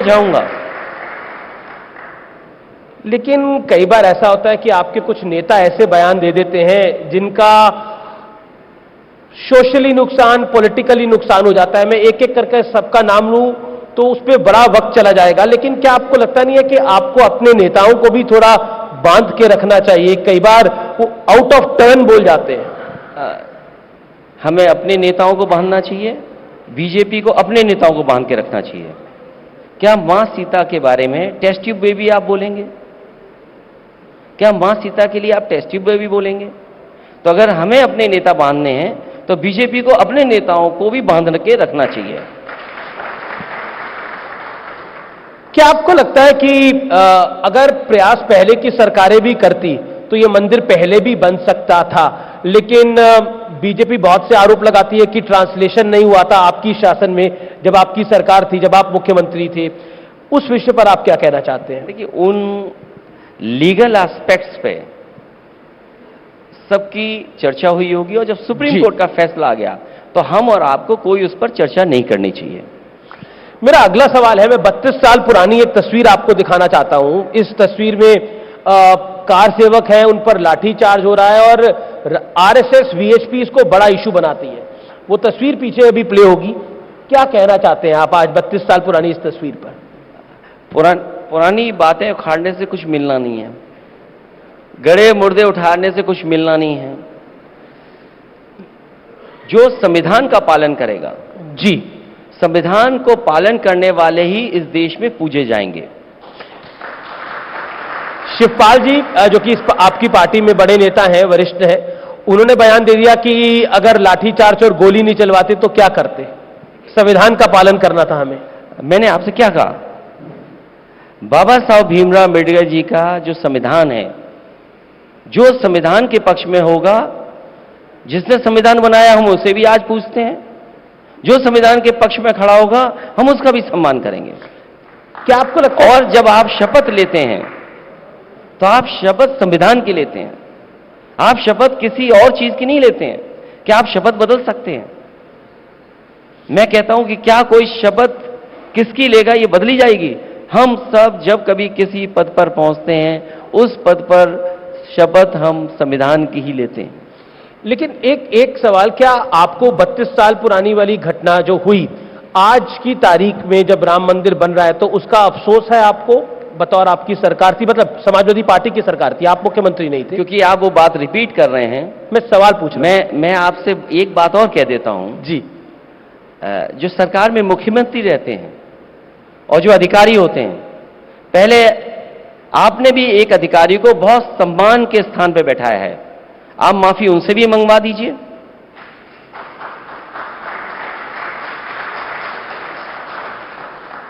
जाऊंगा। लेकिन कई बार ऐसा होता है कि आपके कुछ नेता ऐसे बयान दे देते हैं जिनका सोशली नुकसान, पॉलिटिकली नुकसान हो जाता है। मैं एक एक करके सबका नाम लूं तो उस पर बड़ा वक्त चला जाएगा, लेकिन क्या आपको लगता नहीं है कि आपको अपने नेताओं को भी थोड़ा बांध के रखना चाहिए? कई बार वो आउट ऑफ टर्न बोल जाते हैं। हमें अपने नेताओं को बांधना चाहिए, बीजेपी को अपने नेताओं को बांध के रखना चाहिए। क्या मां सीता के बारे में टेस्ट ट्यूब बेबी आप बोलेंगे? क्या मां सीता के लिए आप टेस्ट ट्यूब बेबी बोलेंगे? तो अगर हमें अपने नेता बांधने हैं तो बीजेपी को अपने नेताओं को भी बांध के रखना चाहिए। क्या आपको लगता है कि अगर प्रयास पहले की सरकारें भी करती तो ये मंदिर पहले भी बन सकता था? लेकिन बीजेपी बहुत से आरोप लगाती है कि ट्रांसलेशन नहीं हुआ था आपकी शासन में, जब आपकी सरकार थी, जब आप मुख्यमंत्री थे। उस विषय पर आप क्या कहना चाहते हैं? देखिए, उन लीगल एस्पेक्ट्स पे सबकी चर्चा हुई होगी और जब सुप्रीम कोर्ट का फैसला आ गया तो हम और आपको कोई उस पर चर्चा नहीं करनी चाहिए। मेरा अगला सवाल है, मैं 32 साल पुरानी एक तस्वीर आपको दिखाना चाहता हूं। इस तस्वीर में कार सेवक हैं, उन पर लाठीचार्ज हो रहा है और आरएसएस वीएचपी इसको बड़ा इशू बनाती है। वो तस्वीर पीछे अभी प्ले होगी। क्या कहना चाहते हैं आप आज 32 साल पुरानी इस तस्वीर पर? पुरानी बातें उखाड़ने से कुछ मिलना नहीं है, गड़े मुर्दे उठाने से कुछ मिलना नहीं है। जो संविधान का पालन करेगा, जी, संविधान को पालन करने वाले ही इस देश में पूजे जाएंगे। शिवपाल जी, जो कि आपकी पार्टी में बड़े नेता हैं, वरिष्ठ हैं, उन्होंने बयान दे दिया कि अगर लाठीचार्ज और गोली नहीं चलवाते तो क्या करते? संविधान का पालन करना था हमें। मैंने आपसे क्या कहा? बाबा साहब भीमराव अम्बेडकर जी का जो संविधान है, जो संविधान के पक्ष में होगा, जिसने संविधान बनाया हम उसे भी आज पूछते हैं, जो संविधान के पक्ष में खड़ा होगा हम उसका भी सम्मान करेंगे। क्या आपको लगता है? और जब आप शपथ लेते हैं तो आप शपथ संविधान की लेते हैं, आप शपथ किसी और चीज की नहीं लेते हैं। क्या आप शपथ बदल सकते हैं? मैं कहता हूं कि क्या कोई शपथ किसकी लेगा ये बदली जाएगी? हम सब जब कभी किसी पद पर पहुंचते हैं उस पद पर शपथ हम संविधान की ही लेते हैं। लेकिन एक सवाल, क्या आपको 32 साल पुरानी वाली घटना जो हुई आज की तारीख में जब राम मंदिर बन रहा है तो उसका अफसोस है आपको? बतौर आपकी सरकार थी, मतलब समाजवादी पार्टी की सरकार थी, आप मुख्यमंत्री नहीं थे। क्योंकि आप वो बात रिपीट कर रहे हैं, मैं सवाल पूछ रहा हूं। मैं आपसे एक बात और कह देता हूं जी। जो सरकार में मुख्यमंत्री रहते हैं और जो अधिकारी होते हैं, पहले आपने भी एक अधिकारी को बहुत सम्मान के स्थान पर बैठाया है, आप माफी उनसे भी मंगवा दीजिए।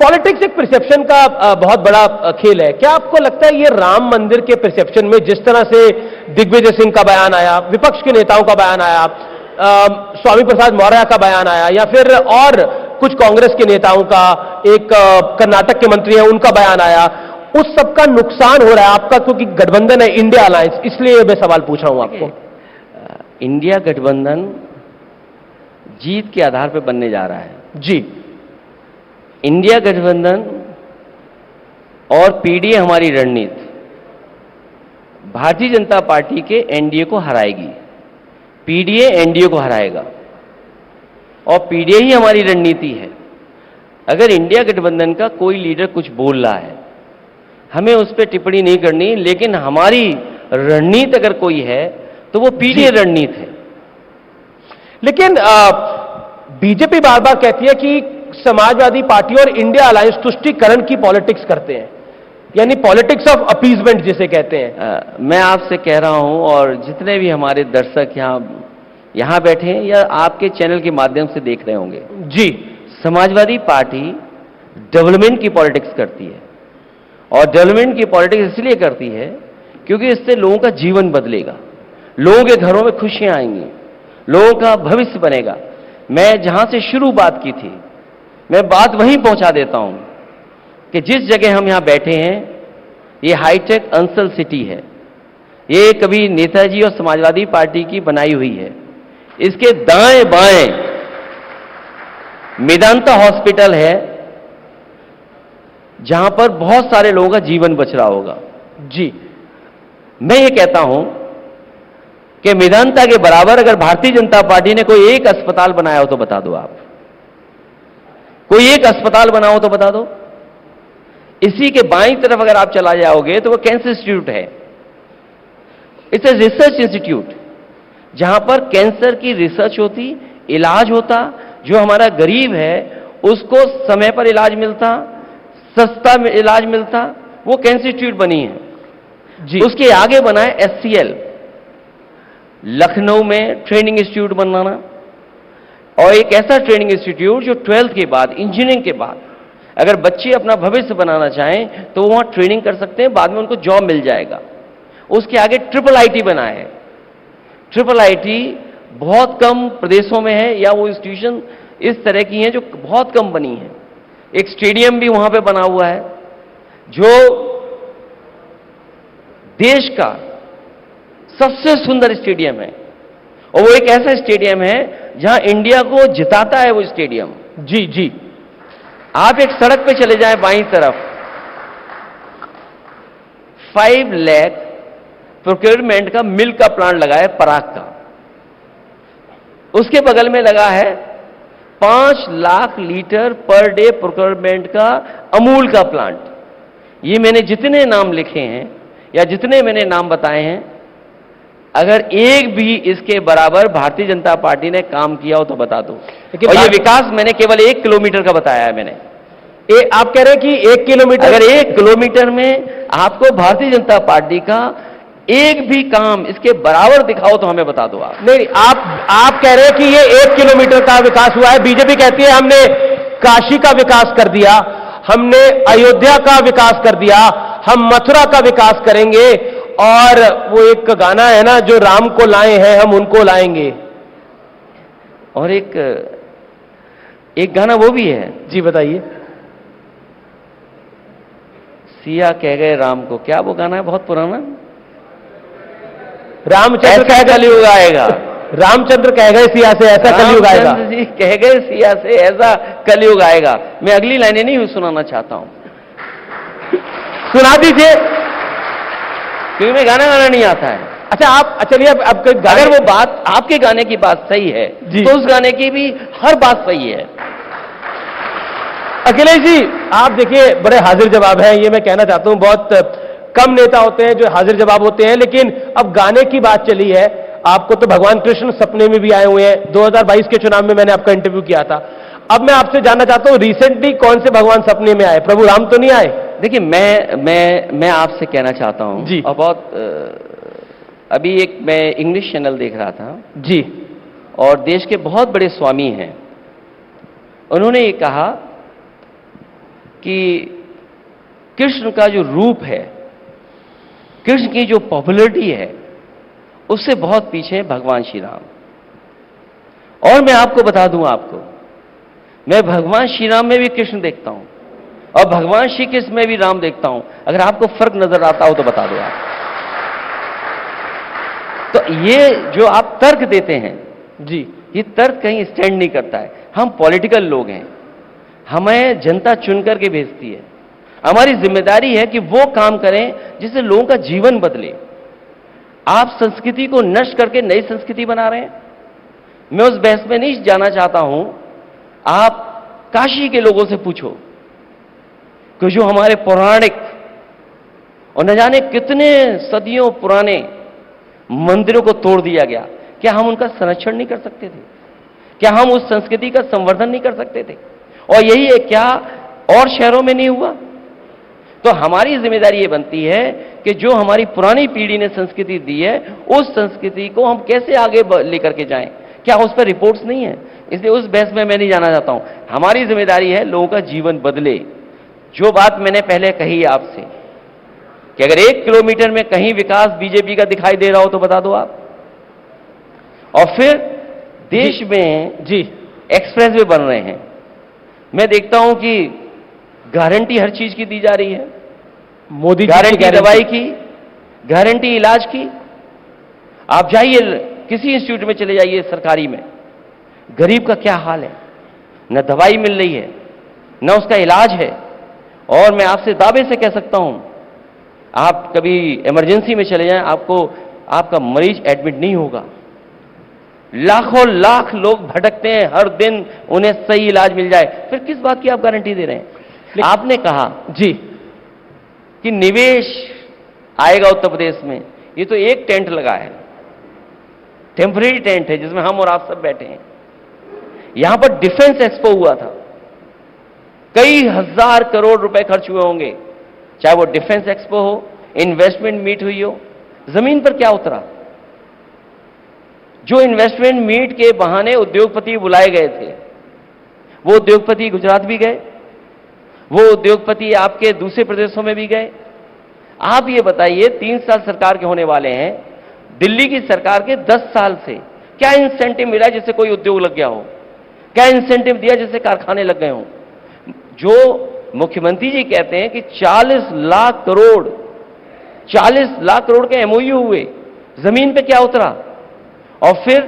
पॉलिटिक्स एक परसेप्शन का बहुत बड़ा खेल है। क्या आपको लगता है ये राम मंदिर के परसेप्शन में जिस तरह से दिग्विजय सिंह का बयान आया, विपक्ष के नेताओं का बयान आया, स्वामी प्रसाद मौर्य का बयान आया, या फिर और कुछ कांग्रेस के नेताओं का, एक कर्नाटक के मंत्री हैं उनका बयान आया, उस सबका नुकसान हो रहा है आपका? क्योंकि गठबंधन है इंडिया अलायंस, इसलिए मैं सवाल पूछ रहा हूं आपको। इंडिया गठबंधन जीत के आधार पर बनने जा रहा है। जी। इंडिया गठबंधन और पीडीए हमारी रणनीति भारतीय जनता पार्टी के एनडीए को हराएगी, पीडीए एनडीए को हराएगा और पीडीए ही हमारी रणनीति है। अगर इंडिया गठबंधन का कोई लीडर कुछ बोल रहा है हमें उस पर टिप्पणी नहीं करनी, लेकिन हमारी रणनीति अगर कोई है तो वो पीडीए रणनीति है। लेकिन बीजेपी बार बार कहती है कि समाजवादी पार्टी और इंडिया अलायंस तुष्टीकरण की पॉलिटिक्स करते हैं, यानी पॉलिटिक्स ऑफ अपीजमेंट जिसे कहते हैं। मैं आपसे कह रहा हूं और जितने भी हमारे दर्शक यहां बैठे हैं या आपके चैनल के माध्यम से देख रहे होंगे, जी, समाजवादी पार्टी डेवलपमेंट की पॉलिटिक्स करती है और डेवलपमेंट की पॉलिटिक्स इसलिए करती है क्योंकि इससे लोगों का जीवन बदलेगा, लोगों के घरों में खुशियां आएंगी, लोगों का भविष्य बनेगा। मैं जहां से शुरू बात की थी मैं बात वहीं पहुंचा देता हूं कि जिस जगह हम यहां बैठे हैं ये हाईटेक अंसल सिटी है, ये कभी नेताजी और समाजवादी पार्टी की बनाई हुई है। इसके दाएं बाएं मेदांता हॉस्पिटल है, जहां पर बहुत सारे लोगों का जीवन बच रहा होगा। जी, मैं ये कहता हूं कि मेदांता के बराबर अगर भारतीय जनता पार्टी ने कोई एक अस्पताल बनाया हो तो बता दो आप, कोई एक अस्पताल बना हो तो बता दो। इसी के बाईं तरफ अगर आप चला जाओगे तो वो कैंसर इंस्टीट्यूट है। इट्स ए रिसर्च इंस्टीट्यूट जहां पर कैंसर की रिसर्च होती, इलाज होता, जो हमारा गरीब है उसको समय पर इलाज मिलता, सस्ता इलाज मिलता, वो कैंसर इंस्टीट्यूट बनी है जी। उसके आगे बना है एचसीएल, लखनऊ में ट्रेनिंग इंस्टीट्यूट बनाना, और एक ऐसा ट्रेनिंग इंस्टीट्यूट जो 12th के बाद, इंजीनियरिंग के बाद अगर बच्चे अपना भविष्य बनाना चाहें तो वहां ट्रेनिंग कर सकते हैं, बाद में उनको जॉब मिल जाएगा। उसके आगे ट्रिपल आईटी बना है। ट्रिपल आईटी बहुत कम प्रदेशों में है, या वो इंस्टीट्यूशन इस तरह की हैं जो बहुत कम बनी है। एक स्टेडियम भी वहां पे बना हुआ है जो देश का सबसे सुंदर स्टेडियम है, और वो एक ऐसा स्टेडियम है जहां इंडिया को जिताता है वो स्टेडियम। जी जी। आप एक सड़क पे चले जाएं बाईं तरफ, 5 लाख प्रोक्योरमेंट का मिल्क का प्लांट लगा है पराग का। उसके बगल में लगा है 5 lakh litre per day procurement का अमूल का प्लांट। ये मैंने जितने नाम लिखे हैं या जितने मैंने नाम बताए हैं, अगर एक भी इसके बराबर भारतीय जनता पार्टी ने काम किया हो तो बता दो। और ये विकास मैंने केवल 1 किलोमीटर का बताया है मैंने। आप कह रहे हैं कि 1 किलोमीटर, अगर 1 किलोमीटर में आपको भारतीय जनता पार्टी का एक भी काम इसके बराबर दिखाओ तो हमें बता दो आप। नहीं, आप कह रहे हैं कि ये 1 किलोमीटर का विकास हुआ है। बीजेपी कहती है हमने काशी का विकास कर दिया, हमने अयोध्या का विकास कर दिया, हम मथुरा का विकास करेंगे, और वो एक गाना है ना, जो राम को लाए हैं हम उनको लाएंगे। और एक गाना वो भी है। जी बताइए। सिया कह गए राम को, क्या वो गाना है बहुत पुराना? रामचंद्र कह कलयुग आएगा, रामचंद्र कह गए सिया से ऐसा कलयुग आएगा। रामचंद्र जी कह गए सिया से ऐसा कलयुग आएगा। मैं अगली लाइनें नहीं सुनाना चाहता हूं, सुना दीजिए, क्योंकि मैं गाना नहीं आता है। अच्छा आप चलिए, अब अगर वो बात आपके गाने की बात सही है तो उस गाने की भी हर बात सही है। अखिलेश जी आप देखिए बड़े हाजिर जवाब हैं, ये मैं कहना चाहता हूं। बहुत कम नेता होते हैं जो हाजिर जवाब होते हैं, लेकिन अब गाने की बात चली है, आपको तो भगवान कृष्ण सपने में भी आए हुए हैं। 2022 के चुनाव में मैंने आपका इंटरव्यू किया था। अब मैं आपसे जानना चाहता हूं, रिसेंटली कौन से भगवान सपने में आए? प्रभु राम तो नहीं आए? देखिए मैं आपसे कहना चाहता हूं जी, और बहुत अभी एक मैं इंग्लिश चैनल देख रहा था जी, और देश के बहुत बड़े स्वामी हैं, उन्होंने ये कहा कि कृष्ण का जो रूप है, कृष्ण की जो पॉपुलैरिटी है, उससे बहुत पीछे है भगवान श्री राम। और मैं आपको बता दूं, मैं भगवान श्री राम में भी कृष्ण देखता हूं और भगवान श्री कृष्ण में भी राम देखता हूं। अगर आपको फर्क नजर आता हो तो बता दो आप। तो ये जो आप तर्क देते हैं जी, ये तर्क कहीं स्टैंड नहीं करता है। हम पॉलिटिकल लोग हैं, हमें जनता चुन करके भेजती है, हमारी जिम्मेदारी है कि वो काम करें जिससे लोगों का जीवन बदले। आप संस्कृति को नष्ट करके नई संस्कृति बना रहे हैं। मैं उस बहस में नहीं जाना चाहता हूं। आप काशी के लोगों से पूछो कि जो हमारे पौराणिक और न जाने कितने सदियों पुराने मंदिरों को तोड़ दिया गया, क्या हम उनका संरक्षण नहीं कर सकते थे? क्या हम उस संस्कृति का संवर्धन नहीं कर सकते थे? और यही है, क्या और शहरों में नहीं हुआ? तो हमारी जिम्मेदारी ये बनती है कि जो हमारी पुरानी पीढ़ी ने संस्कृति दी है, उस संस्कृति को हम कैसे आगे लेकर के जाएं। क्या उस पर रिपोर्ट्स नहीं है? इसलिए उस बहस में मैं नहीं जाना चाहता हूं। हमारी जिम्मेदारी है लोगों का जीवन बदले। जो बात मैंने पहले कही आपसे कि अगर 1 किलोमीटर में कहीं विकास बीजेपी का दिखाई दे रहा हो तो बता दो आप। और फिर देश में जी एक्सप्रेस वे बन रहे हैं, मैं देखता हूं कि गारंटी हर चीज की दी जा रही है। मोदी गारंटी दवाई की, गारंटी इलाज की। आप जाइए किसी इंस्टीट्यूट में चले जाइए सरकारी में, गरीब का क्या हाल है। न दवाई मिल रही है, न उसका इलाज है, और मैं आपसे दावे से कह सकता हूं, आप कभी इमरजेंसी में चले जाएं, आपका मरीज एडमिट नहीं होगा। लाखों लाख लोग भटकते हैं हर दिन, उन्हें सही इलाज मिल जाए, फिर किस बात की आप गारंटी दे रहे हैं? आपने कहा जी कि निवेश आएगा उत्तर प्रदेश में, ये तो एक टेंट लगा है, टेम्परेरी टेंट है जिसमें हम और आप सब बैठे हैं। यहां पर डिफेंस एक्सपो हुआ था, कई हजार करोड़ रुपए खर्च हुए होंगे, चाहे वो डिफेंस एक्सपो हो, इन्वेस्टमेंट मीट हुई हो। जमीन पर क्या उतरा? जो इन्वेस्टमेंट मीट के बहाने उद्योगपति बुलाए गए थे, वो उद्योगपति गुजरात भी गए, वो उद्योगपति आपके दूसरे प्रदेशों में भी गए। आप ये बताइए, 3 साल सरकार के होने वाले हैं, दिल्ली की सरकार के 10 साल से क्या इंसेंटिव मिला जिससे कोई उद्योग लग गया हो? क्या इंसेंटिव दिया जिससे कारखाने लग गए हों? जो मुख्यमंत्री जी कहते हैं कि 40 लाख करोड़ के एमओयू हुए, जमीन पे क्या उतरा? और फिर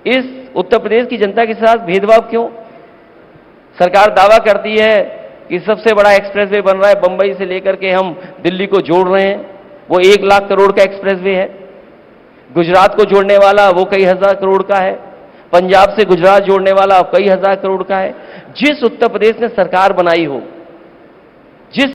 इस उत्तर प्रदेश की जनता के साथ भेदभाव क्यों? सरकार दावा करती है कि सबसे बड़ा एक्सप्रेसवे बन रहा है, बंबई से लेकर के हम दिल्ली को जोड़ रहे हैं, वो 1 लाख करोड़ का एक्सप्रेसवे है। गुजरात को जोड़ने वाला वो कई हजार करोड़ का है, पंजाब से गुजरात जोड़ने वाला कई हजार करोड़ का है। जिस उत्तर प्रदेश ने सरकार बनाई हो,